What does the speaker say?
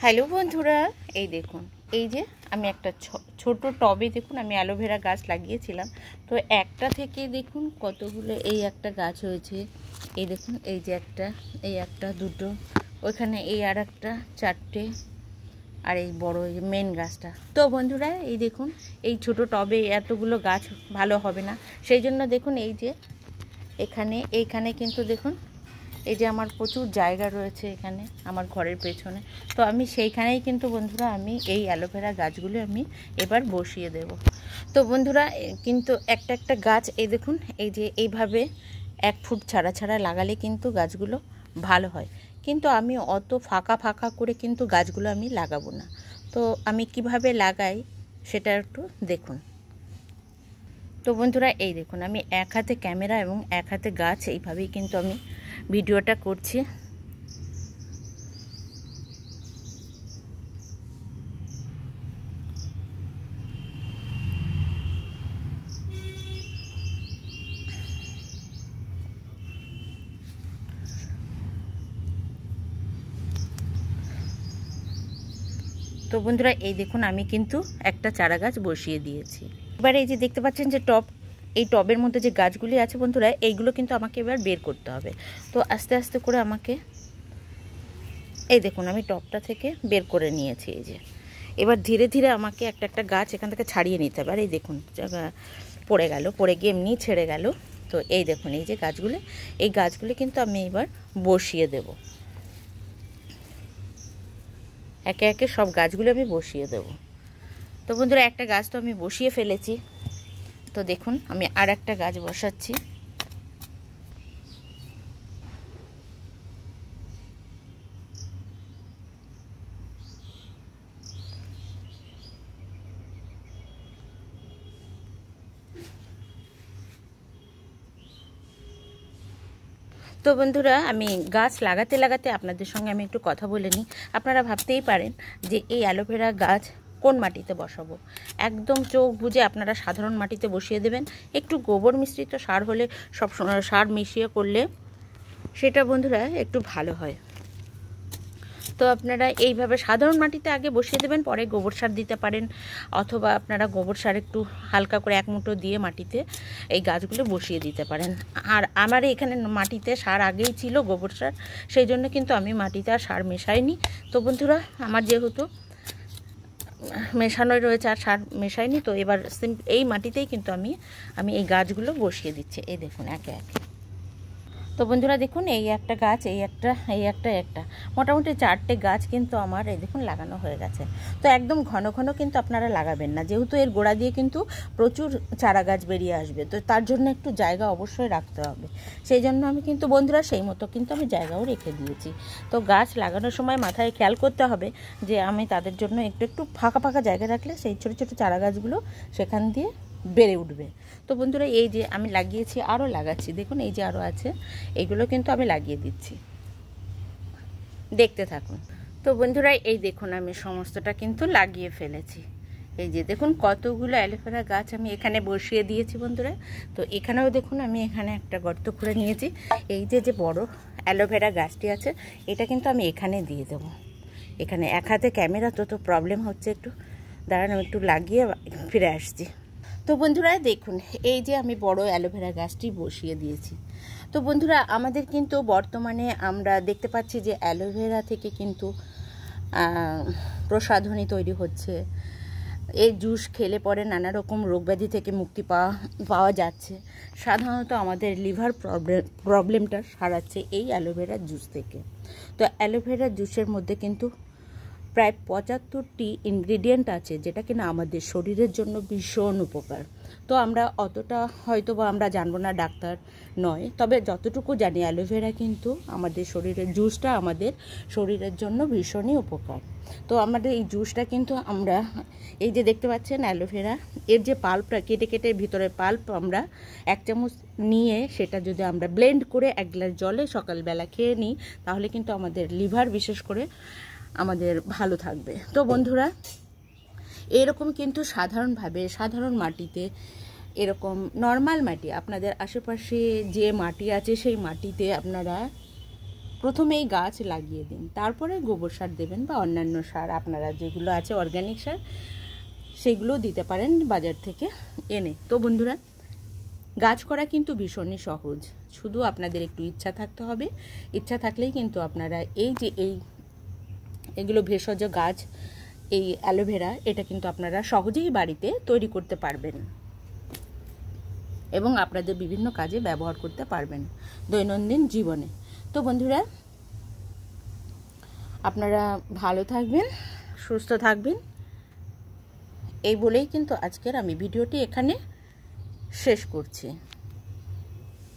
Hello বন্ধুরা, এই দেখুন, এই যে আমি একটা ছোট টবে দেখুন আমি অ্যালোভেরা গাছ লাগিয়েছিলাম। তো একটা থেকে দেখুন কতগুলো এই একটা গাছ হয়েছে। এই দেখুন, এই যে একটা, এই একটা, দুটো, ওইখানে এই আর একটা, চারটে, আর এই বড় এই মেন গাছটা। তো বন্ধুরা এই দেখুন, এই ছোট টবে এতগুলো গাছ ভালো হবে না, সেই জন্য দেখুন এই যে এইখানে কিন্তু দেখুন এই যে আমার প্রচুর জায়গা রয়েছে এখানে আমার ঘরের পেছনে। তো আমি সেইখানেই কিন্তু বন্ধুরা আমি এই অ্যালোভেরা গাছগুলো আমি এবার বসিয়ে দেব। তো বন্ধুরা কিন্তু একটা একটা গাছ এই দেখুন, এই যে এইভাবে 1 ফুট ছাড়া ছাড়া লাগালে কিন্তু গাছগুলো ভালো হয়। কিন্তু আমি অত ফাঁকা ফাঁকা করে কিন্তু গাছগুলো আমি লাগাবো না। তো আমি কিভাবে লাগাই সেটা একটু দেখুন। তো বন্ধুরা এই দেখুন, আমি এক হাতে ক্যামেরা এবং এক হাতে গাছ এইভাবেই কিন্তু আমি ভিডিওটা করছি। তো বন্ধুরা এই দেখুন, আমি কিন্তু একটা চারা গাছ বসিয়ে দিয়েছি। এবার এই যে দেখতে পাচ্ছেন যে এই টবের মধ্যে যে গাছগুলি আছে বন্ধুরা, এইগুলো কিন্তু আমাকে এবার বের করতে হবে। তো আস্তে আস্তে করে আমাকে এই দেখুন আমি টবটা থেকে বের করে নিয়েছি। এই যে এবার ধীরে ধীরে আমাকে একটা একটা গাছ এখান থেকে ছাড়িয়ে নিতে হবে। আর এই দেখুন পড়ে গিয়ে এমনি ছেড়ে গেল। তো এই দেখুন এই যে গাছগুলো, এই গাছগুলি কিন্তু আমি এবার বসিয়ে দেব। একে একে সব গাছগুলো আমি বসিয়ে দেব। তো বন্ধুরা একটা গাছ তো আমি বসিয়ে ফেলেছি। তো দেখুন আমি আর একটা গাছ বসাচ্ছি। তো বন্ধুরা আমি গাছ লাগাতে লাগাতে আপনাদের সঙ্গে আমি একটু কথা বলে নিই। আপনারা ভাবতেই পারেন যে এই অ্যালোভেরা গাছ কোন মাটিতে বসাবো। একদম চোখ বুজে আপনারা সাধারণ মাটিতে বসিয়ে দেবেন। একটু গোবর মিশ্রিত সার হলে, সব সার মিশিয়ে করলে সেটা বন্ধুরা একটু ভালো হয়। তো আপনারা এইভাবে সাধারণ মাটিতে আগে বসিয়ে দেবেন, পরে গোবর সার দিতে পারেন, অথবা আপনারা গোবর সার একটু হালকা করে 1 মুঠো দিয়ে মাটিতে এই গাছগুলো বসিয়ে দিতে পারেন। আর আমার এখানে মাটিতে সার আগেই ছিল, গোবর সার, সেই জন্য কিন্তু আমি মাটিতে আর সার মেশাইনি। তো বন্ধুরা আমার যেহেতু মেশানোই রয়েছে আর সার মেশাইনি, তো এবার এই মাটিতেই কিন্তু আমি এই গাছগুলো বসিয়ে দিচ্ছি। এই দেখুন একে একে। তো বন্ধুরা দেখুন এই একটা গাছ, এই একটা মোটামুটি 4টে গাছ কিন্তু আমার এই দেখুন লাগানো হয়ে গেছে। তো একদম ঘন ঘন কিন্তু আপনারা লাগাবেন না, যেহেতু এর গোড়া দিয়ে কিন্তু প্রচুর চারা গাছ বেরিয়ে আসবে। তো তার জন্য একটু জায়গা অবশ্যই রাখতে হবে। সেই জন্য আমি কিন্তু বন্ধুরা সেই মতো কিন্তু আমি জায়গাও রেখে দিয়েছি। তো গাছ লাগানোর সময় মাথায় খেয়াল করতে হবে যে আমি তাদের জন্য একটু একটু ফাঁকা ফাঁকা জায়গা রাখলে সেই ছোটো ছোটো চারা গাছগুলো সেখান দিয়ে বেড়ে উঠবে। তো বন্ধুরা এই যে আমি লাগিয়েছি, আরও লাগাচ্ছি, দেখুন এই যে আরও আছে, এইগুলো কিন্তু আমি লাগিয়ে দিচ্ছি, দেখতে থাকুন। তো বন্ধুরা এই দেখুন আমি সমস্তটা কিন্তু লাগিয়ে ফেলেছি। এই যে দেখুন কতগুলো অ্যালোভেরা গাছ আমি এখানে বসিয়ে দিয়েছি বন্ধুরা। তো এখানেও দেখুন আমি এখানে একটা গর্ত করে নিয়েছি। এই যে বড় অ্যালোভেরা গাছটি আছে, এটা কিন্তু আমি এখানে দিয়ে দেবো। এখানে এক হাতে ক্যামেরা তো প্রবলেম হচ্ছে, একটু দাঁড়ান একটু লাগিয়ে ফিরে আসছি। তো বন্ধুরা দেখুন এই যে আমি বড় অ্যালোভেরা গাছটি বসিয়ে দিয়েছি। তো বন্ধুরা আমাদের কিন্তু বর্তমানে আমরা দেখতে পাচ্ছি যে অ্যালোভেরা থেকে কিন্তু প্রসাধনী তৈরি হচ্ছে। এই জুস খেলে পরে নানা রকম রোগব্যাধি থেকে মুক্তি পাওয়া যাচ্ছে। সাধারণত আমাদের লিভার প্রবলেমটা সারাচ্ছে এই অ্যালোভেরা জুস থেকে। তো অ্যালোভেরা জুসের মধ্যে কিন্তু প্রায় 75টি ইনগ্রিডিয়েন্ট আছে, যেটা কিনা আমাদের শরীরের জন্য ভীষণ উপকার। তো আমরা অতটা হয়তো বা আমরা জানবো না, ডাক্তার নয়, তবে যতটুকু জানি অ্যালোভেরা কিন্তু আমাদের শরীরের জুসটা আমাদের শরীরের জন্য ভীষণই উপকার। তো আমাদের এই জুসটা কিন্তু আমরা এই যে দেখতে পাচ্ছেন অ্যালোভেরা, এর যে পাল্পটা কেটে কেটে ভিতরের পাল্প আমরা 1 চামচ নিয়ে সেটা যদি আমরা ব্লেন্ড করে 1 গ্লাস জলে সকালবেলা খেয়ে নিই, তাহলে কিন্তু আমাদের লিভার বিশেষ করে আমাদের ভালো থাকবে। তো বন্ধুরা এরকম কিন্তু সাধারণভাবে সাধারণ মাটিতে, এরকম নর্মাল মাটি আপনাদের আশেপাশে যে মাটি আছে সেই মাটিতে আপনারা প্রথমেই গাছ লাগিয়ে দিন, তারপরে গোবর সার দেবেন বা অন্যান্য সার আপনারা যেগুলো আছে অর্গানিক সার সেগুলো দিতে পারেন বাজার থেকে এনে। তো বন্ধুরা, গাছ করা কিন্তু ভীষণই সহজ, শুধু আপনাদের একটু ইচ্ছা থাকতে হবে। ইচ্ছা থাকলেই কিন্তু আপনারা এই যে এগুলো ভেষজ গাছ, এই অ্যালোভেরা, এটা কিন্তু আপনারা সহজেই বাড়িতে তৈরি করতে পারবেন এবং আপনাদের বিভিন্ন কাজে ব্যবহার করতে পারবেন দৈনন্দিন জীবনে। তো বন্ধুরা, আপনারা ভালো থাকবেন, সুস্থ থাকবেন, এই বলেই কিন্তু আজকের আমি ভিডিওটি এখানে শেষ করছি।